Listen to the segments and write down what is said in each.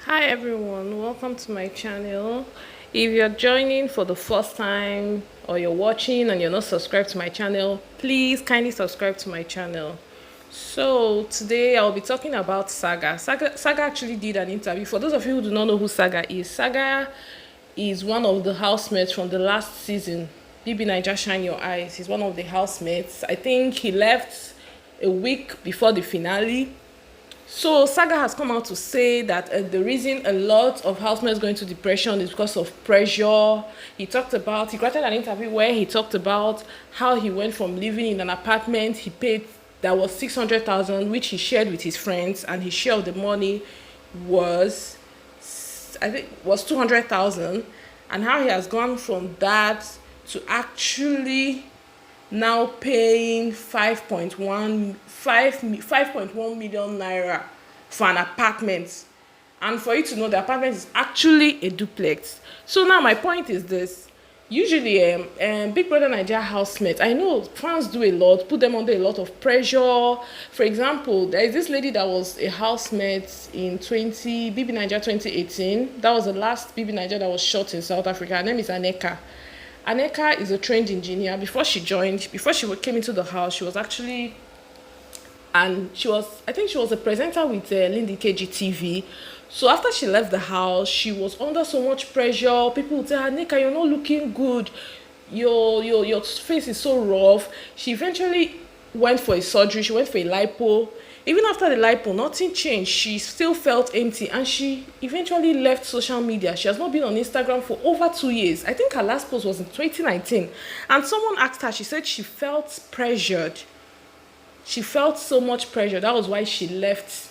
Hi everyone, welcome to my channel. If you're joining for the first time or you're watching and you're not subscribed to my channel, please kindly subscribe to my channel. So today I'll be talking about Saga. Saga actually did an interview. For those of you who do not know who Saga is one of the housemates from the last season. BBNaija Shine Your Eyes. He's one of the housemates. I think he left a week before the finale. So Saga has come out to say that the reason a lot of housemates go into depression is because of pressure. He granted an interview where he talked about how he went from living in an apartment he paid that was 600,000, which he shared with his friends, and his share of the money was, I think, was 200,000, and how he has gone from that to actually now paying 5.1 million naira for an apartment. And for you to know, the apartment is actually a duplex. So now my point is this. Usually, Big Brother Nigeria housemates, I know fans do a lot, put them under a lot of pressure. For example, there is this lady that was a housemate in BBNaija 2018. That was the last BBNaija that was shot in South Africa. Her name is Aneka. Aneka is a trained engineer. Before she came into the house, she was actually, and I think she was a presenter with Lindy KGTV. So after she left the house, she was under so much pressure. People would say, Aneka, you're not looking good. Your face is so rough. She eventually went for a surgery. She went for a lipo. Even after the lipo, nothing changed. She still felt empty, and she eventually left social media. She has not been on Instagram for over 2 years. I think her last post was in 2019. And someone asked her, she said she felt pressured. She felt so much pressure. That was why she left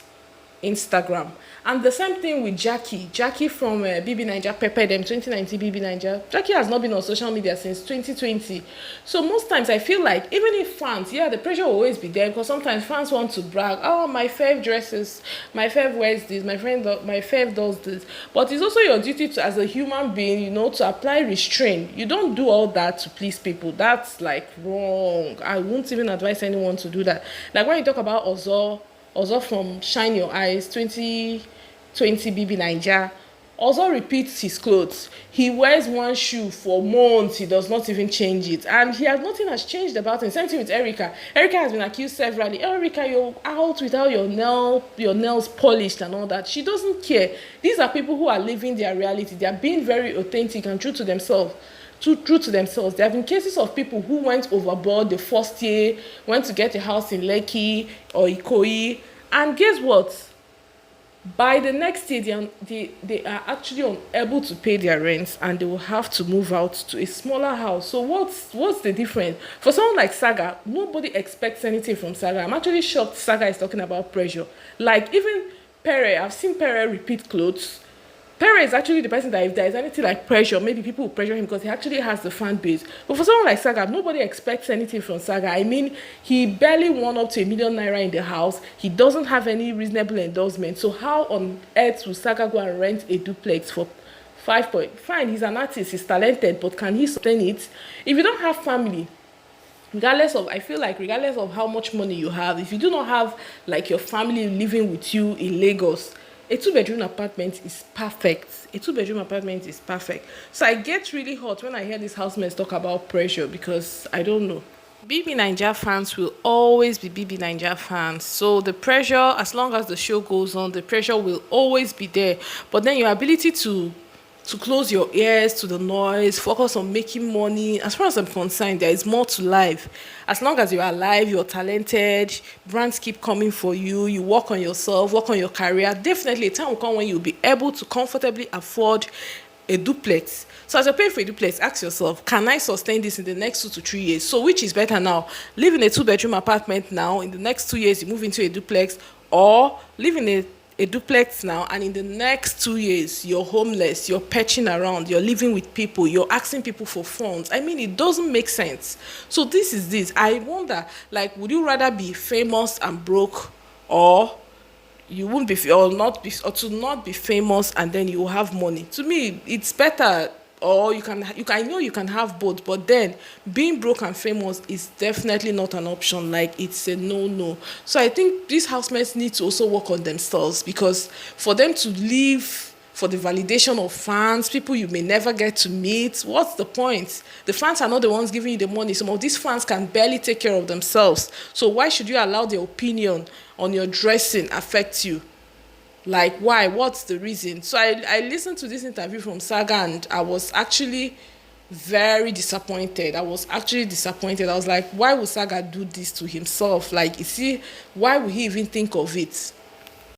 Instagram. And the same thing with Jackie. Jackie from BBNaija peppered them 2019 BBNaija. Jackie has not been on social media since 2020. So most times I feel like even if fans, yeah, the pressure will always be there, because sometimes fans want to brag. Oh, my fave dresses, my fave wears this, my fave does this. But it's also your duty to, as a human being, to apply restraint. You don't do all that to please people. That's like wrong. I won't even advise anyone to do that. Like when you talk about Ozo from Shine Your Eyes 2020 BBNaija, Ozo repeats his clothes. He wears one shoe for months. He does not even change it, and nothing has changed about him. Same thing with Erica. Erica has been accused severally. Erica, you're out without your nails polished and all that. She doesn't care. These are people who are living their reality. They are being very authentic and true to themselves. True to themselves. There have been cases of people who went overboard the first year, went to get a house in Lekki or Ikoyi, and guess what? By the next year, they are actually unable to pay their rents, and they will have to move out to a smaller house. So what's the difference? For someone like Saga, nobody expects anything from Saga. I'm actually shocked Saga is talking about pressure. Like even Pere, I've seen Pere repeat clothes. Pere is actually the person that if there is anything like pressure, maybe people will pressure him because he actually has the fan base. But for someone like Saga, nobody expects anything from Saga. I mean, he barely won up to ₦1 million in the house. He doesn't have any reasonable endorsement. So how on earth will Saga go and rent a duplex for 5 point? Fine, he's an artist, he's talented, but can he sustain it? If you don't have family, I feel like regardless of how much money you have, if you do not have like your family living with you in Lagos, a two-bedroom apartment is perfect. A two-bedroom apartment is perfect. So I get really hot when I hear these housemates talk about pressure, because I don't know. BBNaija fans will always be BBNaija fans. So the pressure, as long as the show goes on, the pressure will always be there. But then your ability to close your ears to the noise, focus on making money. As far as I'm concerned, there is more to life. As long as you're alive, you're talented, brands keep coming for you, you work on yourself, work on your career, definitely a time will come when you'll be able to comfortably afford a duplex. So as you're paying for a duplex, ask yourself, can I sustain this in the next 2 to 3 years? So which is better now? Live in a two-bedroom apartment now, in the next 2 years you move into a duplex, or live in a duplex now, and in the next 2 years you're homeless, you're patching around, you're living with people, you're asking people for funds. I mean, it doesn't make sense. So this I wonder, like, would you rather be famous and broke, or you won't be, or to not be famous and then you have money? To me, it's better or you can have both, but then being broke and famous is definitely not an option. Like, it's a no. So I think these housemates need to also work on themselves, because for them to live for the validation of fans, people you may never get to meet, what's the point? The fans are not the ones giving you the money. Some of these fans can barely take care of themselves, so why should you allow their opinion on your dressing affect you? Like, why? What's the reason? So I listened to this interview from Saga, and I was actually very disappointed. I was actually disappointed. I was like, why would Saga do this to himself? Like, you see, why would he even think of it?